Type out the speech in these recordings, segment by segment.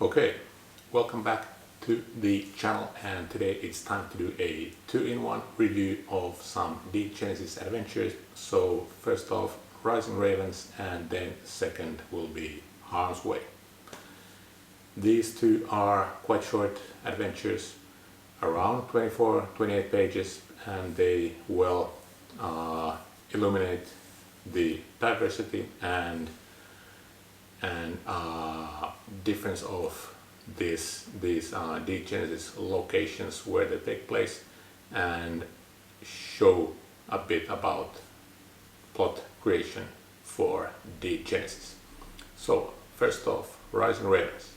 Okay, welcome back to the channel, and today it's time to do a 2-in-1 review of some Degenesis adventures. So first off, Rising Ravens, and then second will be Harm's Way. These two are quite short adventures, around 24-28 pages, and they will illuminate the diversity and difference of these Degenesis locations where they take place, and show a bit about plot creation for Degenesis. So first off, Rising Ravens.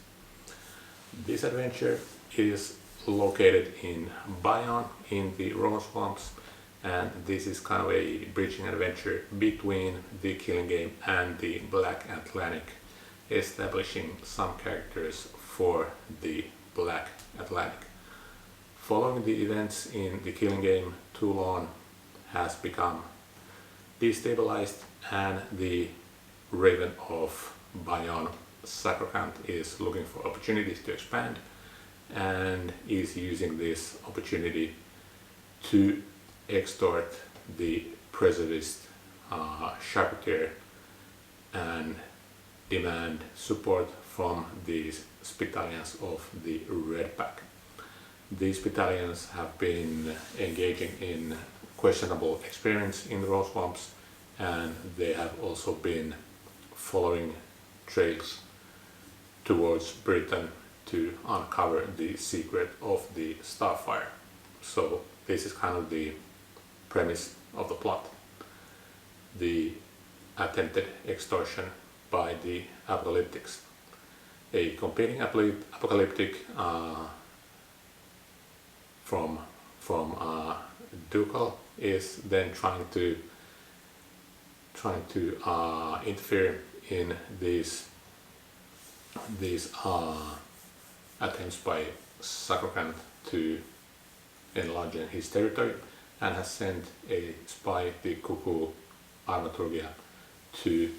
This adventure is located in Bayonne in the Rose Swamps, and this is kind of a bridging adventure between the Killing Game and the Black Atlantic, establishing some characters for the Black Atlantic. Following the events in the Killing Game, Toulon has become destabilized, and the Raven of Bayonne, Sacrocant, is looking for opportunities to expand and is using this opportunity to extort the Preservist Charpentier and demand support from these Spitalians of the Red Pack. These Spitalians have been engaging in questionable experiments in the Rose Swamps, and they have also been following trails towards Britain to uncover the secret of the Starfire. So this is kind of the premise of the plot. The attempted extortion by the Apocalyptics. A competing apocalyptic from Ducal is then trying to interfere in these attempts by Sacrocant to enlarge his territory, and has sent a spy, the Cuckoo Armaturgia, to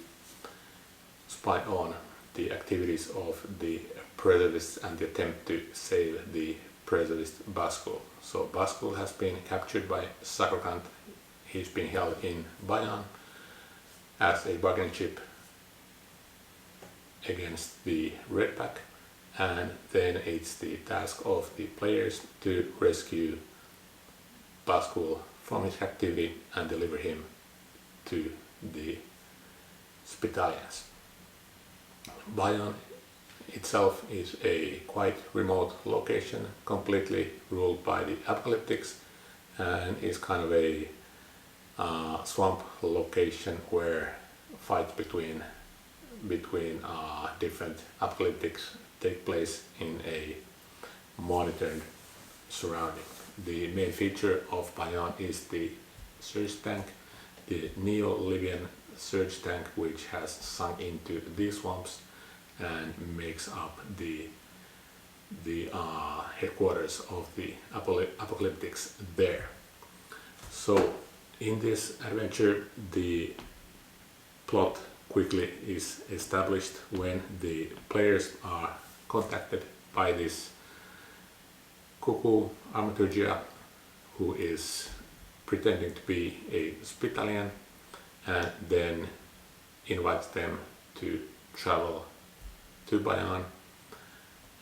spy on the activities of the Preservists and the attempt to save the Preservist Bascule. So Bascule has been captured by Sacrocant. He's been held in Bayonne as a bargaining chip against the Red Pack, and then it's the task of the players to rescue Bascule from his captivity and deliver him to the Spitalians. Bayonne itself is a quite remote location, completely ruled by the Apocalyptics, and is kind of a swamp location where fights between different Apocalyptics take place in a monitored surrounding. The main feature of Bayonne is the surge tank, the Neo-Libyan surge tank, which has sunk into these swamps and makes up the headquarters of the Apocalyptics there. So in this adventure, the plot quickly is established when the players are contacted by this Cuckoo Armaturgia, who is pretending to be a Spitalian, and then invites them to travel to Bayonne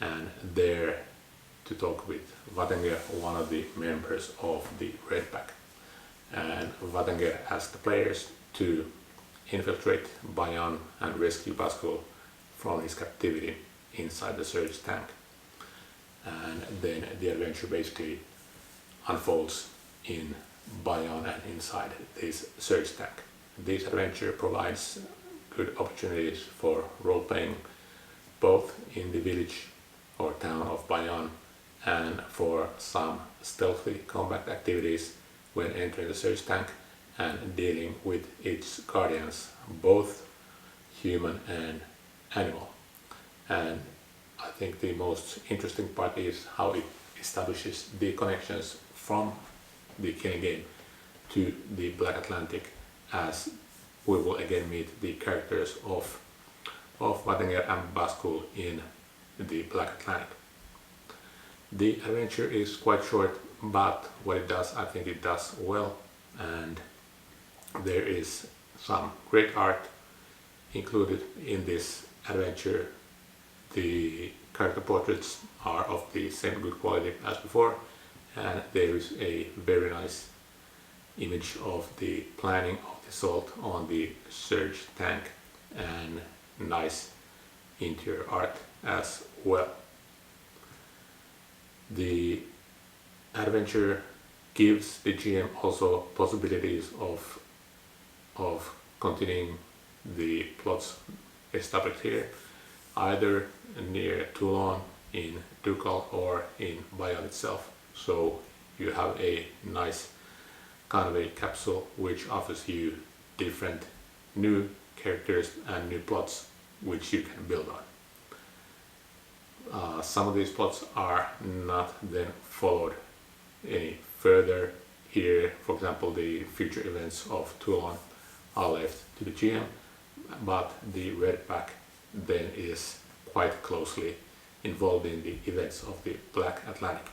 and there to talk with Wattenger, one of the members of the Red Pack. And Wattenger asks the players to infiltrate Bayonne and rescue Bascule from his captivity inside the surge tank. And then the adventure basically unfolds in Bayonne and inside this surge tank. This adventure provides good opportunities for role-playing, both in the village or town of Bayonne, and for some stealthy combat activities when entering the surge tank and dealing with its guardians, both human and animal. And I think the most interesting part is how it establishes the connections from the Killing Game to the Black Atlantic, as we will again meet the characters of Wattenger and Bascule in the Black Atlantic. The adventure is quite short, but what it does, I think it does well, and there is some great art included in this adventure. The character portraits are of the same good quality as before, and there is a very nice image of the planning of the assault on the surge tank and nice interior art as well. The adventure gives the GM also possibilities of continuing the plots established here, either near Toulon, in Ducal, or in Bayonne itself. So you have a nice kind of a capsule which offers you different new characters and new plots which you can build on. Some of these plots are not then followed any further here. For example, the future events of Toulon are left to the GM, but the Red Pack then is quite closely involved in the events of the Black Atlantic.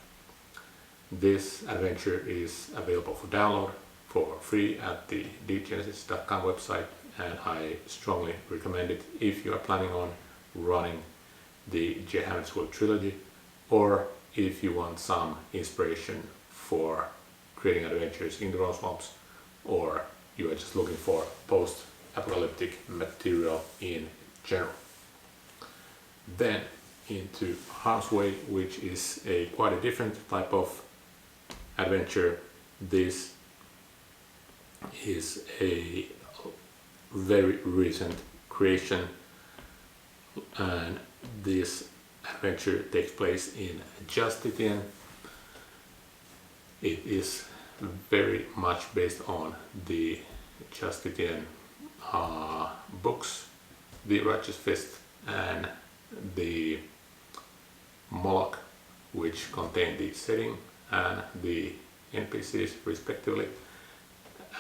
This adventure is available for download for free at the Degenesis.com website, and I strongly recommend it if you are planning on running the Degenesis World Trilogy, or if you want some inspiration for creating adventures in the Rose Swamps, or you are just looking for post-apocalyptic material in general. Then into Harm's Way, which is quite a different type of adventure. This is a very recent creation, and this adventure takes place in Justitian. It is very much based on the Justitian books, the Righteous Fist and the Moloch, which contain the setting and the NPCs respectively,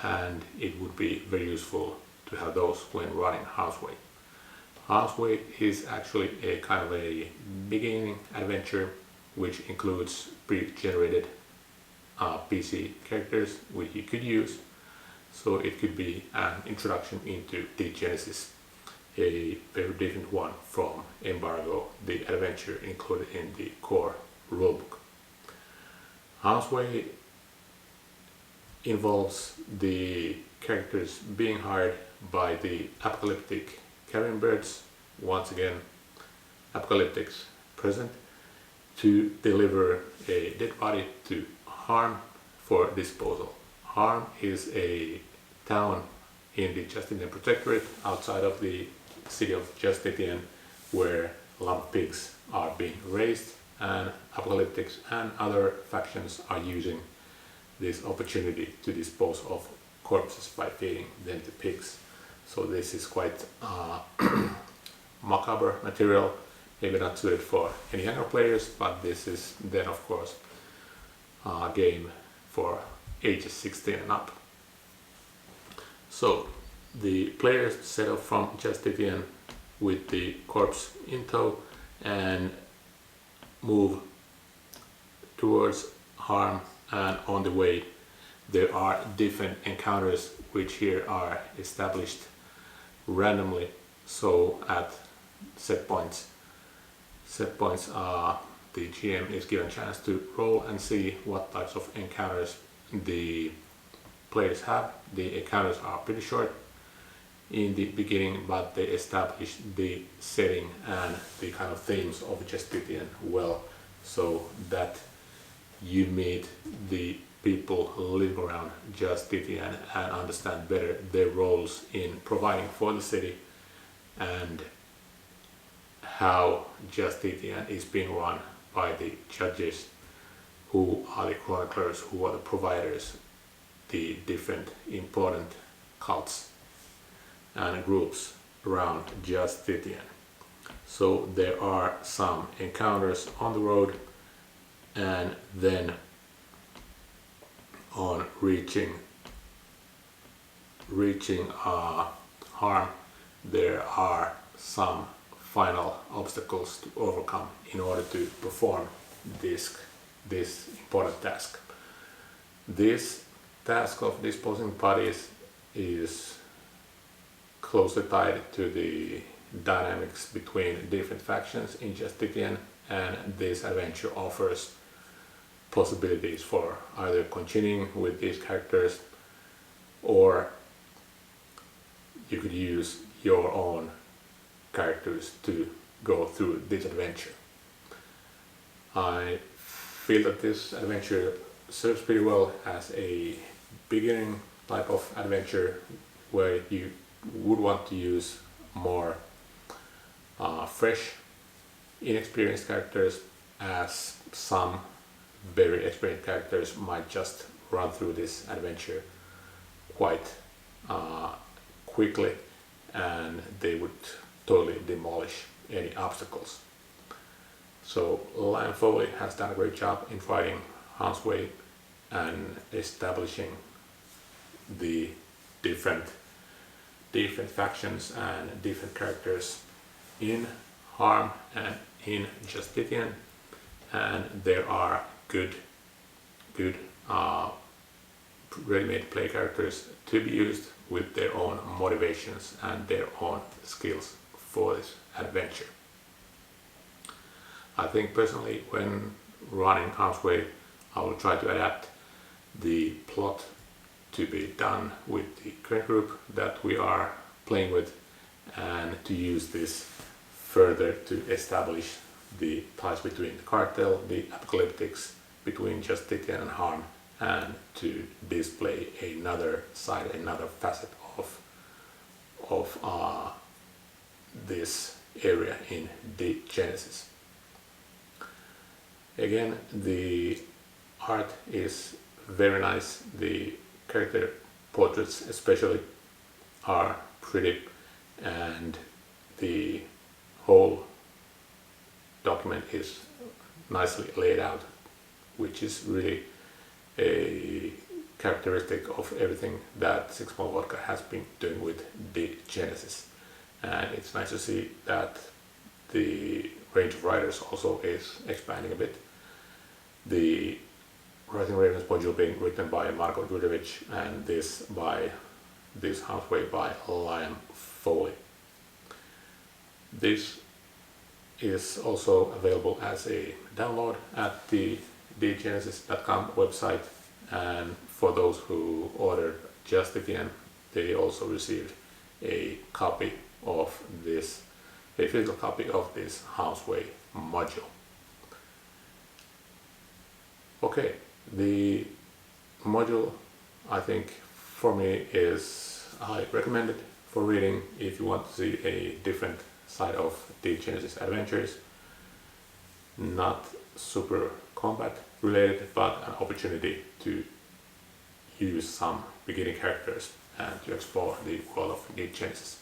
and it would be very useful to have those when running Harm's Way. Harm's Way is actually a kind of a beginning adventure which includes pre-generated PC characters which you could use, so it could be an introduction into Degenesis, a very different one from Embargo, the adventure included in the core rulebook. Harm's Way involves the characters being hired by the apocalyptic carrion birds, once again apocalyptics present, to deliver a dead body to Harm for disposal. Harm is a town in the Justitian Protectorate outside of the city of Justitian, where a lot of pigs are being raised, and apocalyptics and other factions are using this opportunity to dispose of corpses by feeding them to pigs. So this is quite macabre material, maybe not suited for any younger players, but this is then of course a game for ages 16 and up. So the players set off from Justitian with the corpse in tow and move towards Harm, and on the way there are different encounters which here are established randomly. So at set points the GM is given a chance to roll and see what types of encounters the players have. The encounters are pretty short in the beginning, but they establish the setting and the kind of themes of Justitian well, so that you meet the people living around Justitian and understand better their roles in providing for the city and how Justitian is being run by the judges, who are the chroniclers, who are the providers, the different important cults and groups around Justitian. So there are some encounters on the road, and then on reaching Harm there are some final obstacles to overcome in order to perform this important task. This task of disposing bodies is closely tied to the dynamics between different factions in Justitian, and this adventure offers possibilities for either continuing with these characters, or you could use your own characters to go through this adventure. I feel that this adventure serves pretty well as a beginning type of adventure where you would want to use more fresh, inexperienced characters, as some very experienced characters might just run through this adventure quite quickly, and they would totally demolish any obstacles. So Liam Foley has done a great job in writing Harm's Way and establishing the different factions and different characters in Harm and in Justitian, and there are good ready-made play characters to be used with their own motivations and their own skills for this adventure. I think personally, when running Harm's Way, I will try to adapt the plot to be done with the current group that we are playing with, and to use this further to establish the ties between the cartel, the apocalyptics, between Justitian and Harm, and to display another side, another facet of this area in Degenesis. Again, the art is very nice. The character portraits especially are pretty, and the whole document is nicely laid out, which is really a characteristic of everything that SIXMOREVODKA has been doing with Degenesis. And it's nice to see that the range of writers also is expanding a bit. The Rising Ravens module being written by Marko Đurđević, and this Harm's Way by Liam Foley. This is also available as a download at the Degenesis.com website, and for those who ordered Justitian, they also received a copy of this, a physical copy of this Harm's Way module. Okay, the module, I think, for me is highly recommended for reading if you want to see a different side of Degenesis adventures. Not super combat related, but an opportunity to use some beginning characters and to explore the world of Degenesis.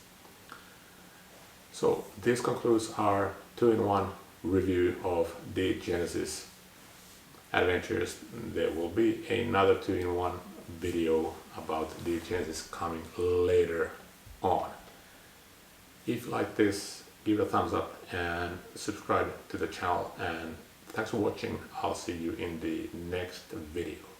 So this concludes our 2-in-1 review of Degenesis adventures. There will be another 2-in-1 video about Degenesis coming later on. If you like this, give it a thumbs up and subscribe to the channel, and thanks for watching. I'll see you in the next video.